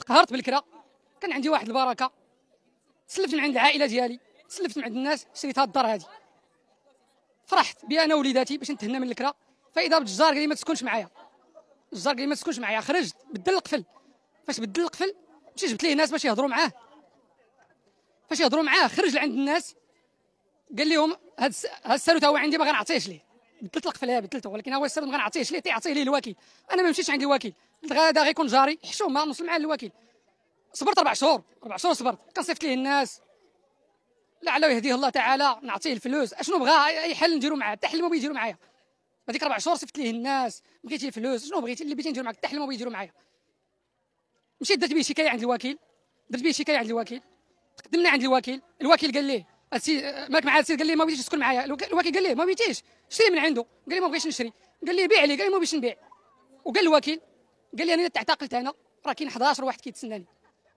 تقهرت بالكرا. كان عندي واحد البركه، سلفت من عند العائله ديالي، سلفت من عند الناس، شريت هاد الدار هادي. فرحت بها انا ووليداتي باش نتهنى من الكرا. فاذا بالجار قال لي ما تسكنش معايا، الجار قال لي ما تسكنش معايا. خرجت بدل القفل. فاش بدل القفل مشيت جبت ليه ناس باش يهضروا معاه. فاش يهضروا معاه خرج لعند الناس قال لهم هاد الساروت هو عندي ما غنعطيهش ليه. بدلت القفل بدلته، ولكن هو الساروت ما غنعطيهش ليه، تيعطيه ليه الوكيل. انا ما مشيتش عند الوكيل، قلت غادا غيكون جاري حشومه نوصل معاه للوكيل. صبرت 4 شهور، 4 شهور صبرت. كنصيفط ليه الناس لعله يهديه الله تعالى، نعطيه الفلوس اشنو بغى، اي حل نديرو معاه، حتى حل ما بغى يديرو معايا. هذيك 4 شهور صيفط ليه الناس، بغيتي الفلوس شنو بغيتي اللي بغيتي نديرو معاك، حتى حل ما بغى يديرو معايا. مشيت درت به شكايه عند الوكيل، تقدمنا عند الوكيل. الوكيل قال ليه مالك مع السيد، قال لي ما بغيتيش تسكن معايا. الوكيل قال ليه ما بغيتيش شري من عنده، قال لي ما بغيتش نشري. قال لي بيع لي، قال لي ما بغيتش نبيع. وقال الوكيل قال لي انا تعتقلت، انا راه كاين 11 واحد كيتسناني.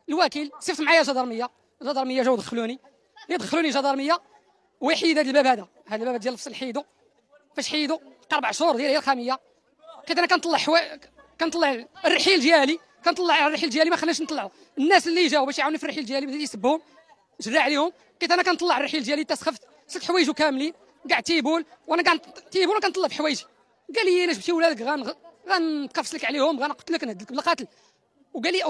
الوكيل صيفط معايا جدرميه جاو دخلوني جدرميه ويحيد هذا الباب، هذا الباب ديال الفصل حيدو. فاش حيدو 4 شهور ديال هي الخاميه. بقيت انا كنطلع الرحيل ديالي، ما خلانيش نطلعو. الناس اللي جاو باش يعاونوني في الرحيل ديالي بدات يسبهم، جرى عليهم. بقيت انا كنطلع الرحيل ديالي تسخفت، سلت حوايجو كاملين كاع تيبول، وانا كاع تيبول وكنطلع في حوايجي. قال لي الا جبتي ولادك غنكفس لك عليهم، غنقتلك نهدلك بالقتل. وقال لي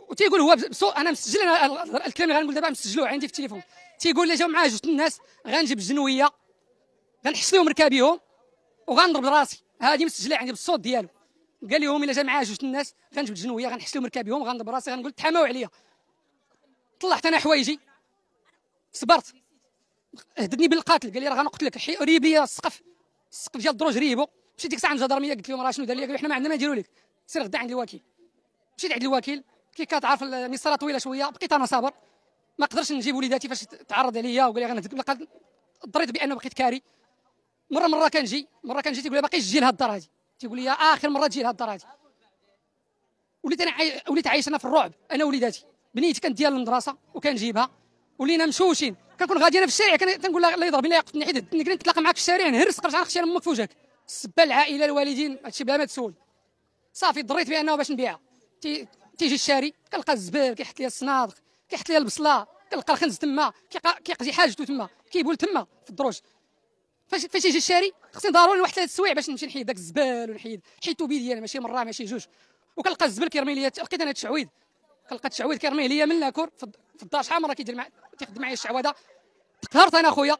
وتيقول هو انا مسجل، انا الكلام اللي غنقول دابا مسجلوه عندي في التليفون. تيقول لي جاو معاه جوج الناس غنجيب الجنويه غنحس لهم ركابيهم وغنضرب راسي، هذه مسجله عندي بالصوت ديالو. قال لهم الا جا معاه جوج الناس غنجيب الجنويه غنحس لهم ركابيهم غنضرب راسي، غنقول تحاماو عليا. طلعت انا حوايجي، صبرت، هددني بالقتل. قال لي راه غنقتلك، ريب لي السقف ديال الدروج ريبو. مشيت ديك الساعه عند الجدرميه قلت لهم راه شنو دار لي، قالوا حنا ما عندنا ما نديروا لك، سير غدا عند الوكيل. مشيت عند الوكيل، كي كتعرف المساله طويله شويه، بقيت انا صابر، ما قدرتش نجيب وليداتي فاش تعرض عليا وقال لي غنهدك بالقتل. اضطريت بانه بقيت كاري. مره كنجي تيقول لي باقي تجي لهاد الدار هادي، تيقول لي اخر مره تجي لهاد الدار هادي. وليت عايش انا في الرعب، انا وليداتي. بنيتي كانت ديال المدرسه وكنجيبها، ولينا مشوشين. كنكون غادي انا في الشارع كنقول لا يضربني لا يقتلني، حيت نتلاقى معاك في الشارع نهرس قرش نخشي امك في وجهك. السبه العائله الوالدين هادشي بلا ما تسول. صافي ضريت بانه باش نبيعها. تيجي الشاري كنلقى الزبال كيحط لي الصنادق، كيحط لي البصله، كنلقى الخنز تما كيقضي حاجته تما، كيبول تما في الدروج. فاش يجي الشاري خصني ضروري واحد 3 سوايع باش نمشي نحيد داك الزبال، حيدتو بيدي انا، ماشي مره ماشي جوج. وكنلقى الزبل كيرمي ليا، لقيت انا التشعويذ، كنلقى التشعويذ كيرميه ليا من لاكور في الدار. شحال مره تيخدم معايا الشعوذه. تقهرت انا خويا،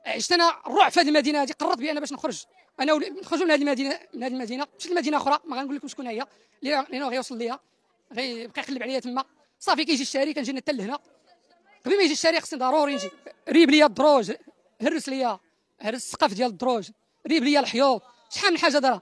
عشت انا الرعب في هذه المدينه هذه. قررت بان باش نخرج انا نخرجوا من هذه المدينه. مشيت لمدينه اخرى ما غنقول لكم شكون هي، لانه غيوصل ليا غيبقى يقلب عليا تما. صافي كيجي الشاري كنجي حتى لهنا. قبل ما يجي الشاري خصني ضروري نجي ريب ليا الدروج، هرس السقف ديال الدروج، ريب ليا الحيوط، شحال من حاجه دارها.